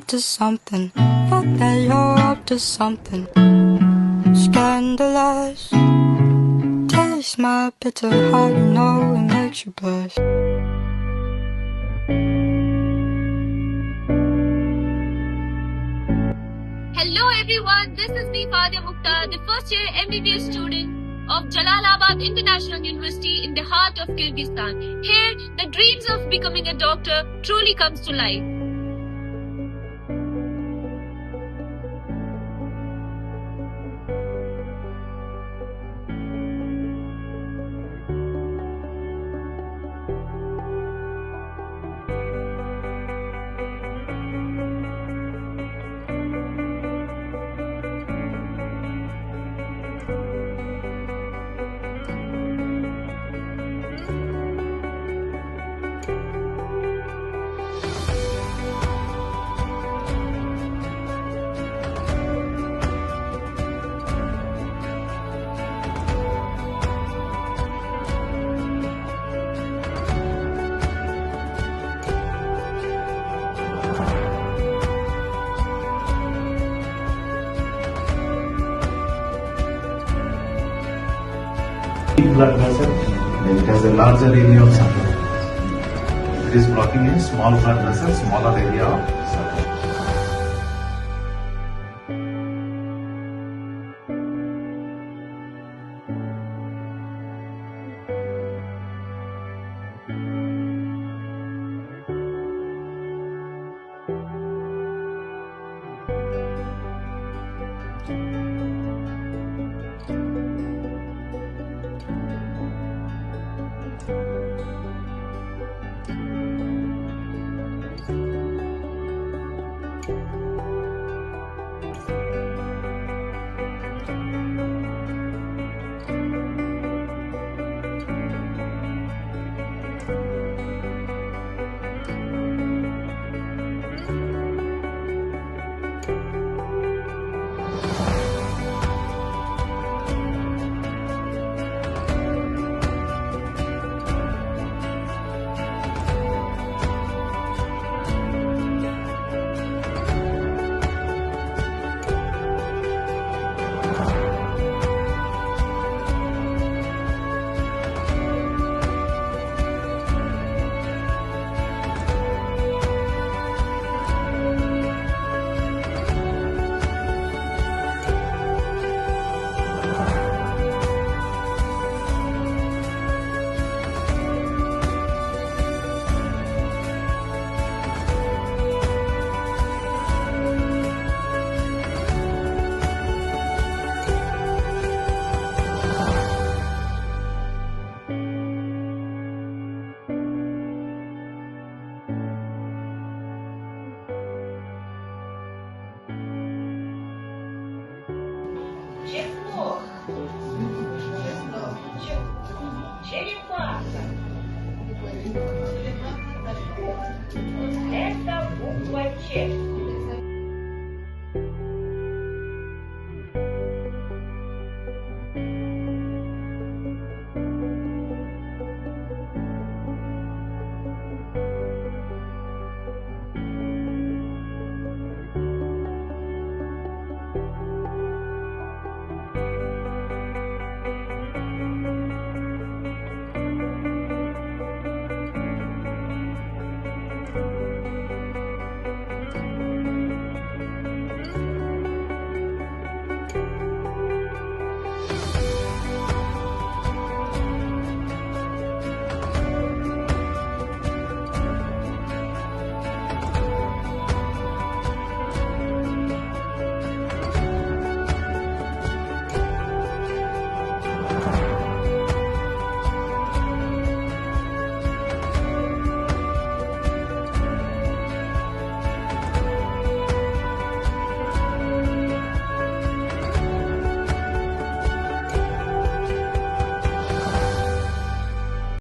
up to something. Fuck that you're up to something. Scandalous. Taste my bitter heart, you know it makes you blush. Hello everyone, this is me Fadia Mukhtar, the first year MBBS student of Jalalabad International University in the heart of Kyrgyzstan. Here, the dreams of becoming a doctor truly comes to life. Blood vessel, then it has a larger area of supply. It is blocking a small blood vessel, smaller area of supply. Черепаха. Это буква Ч.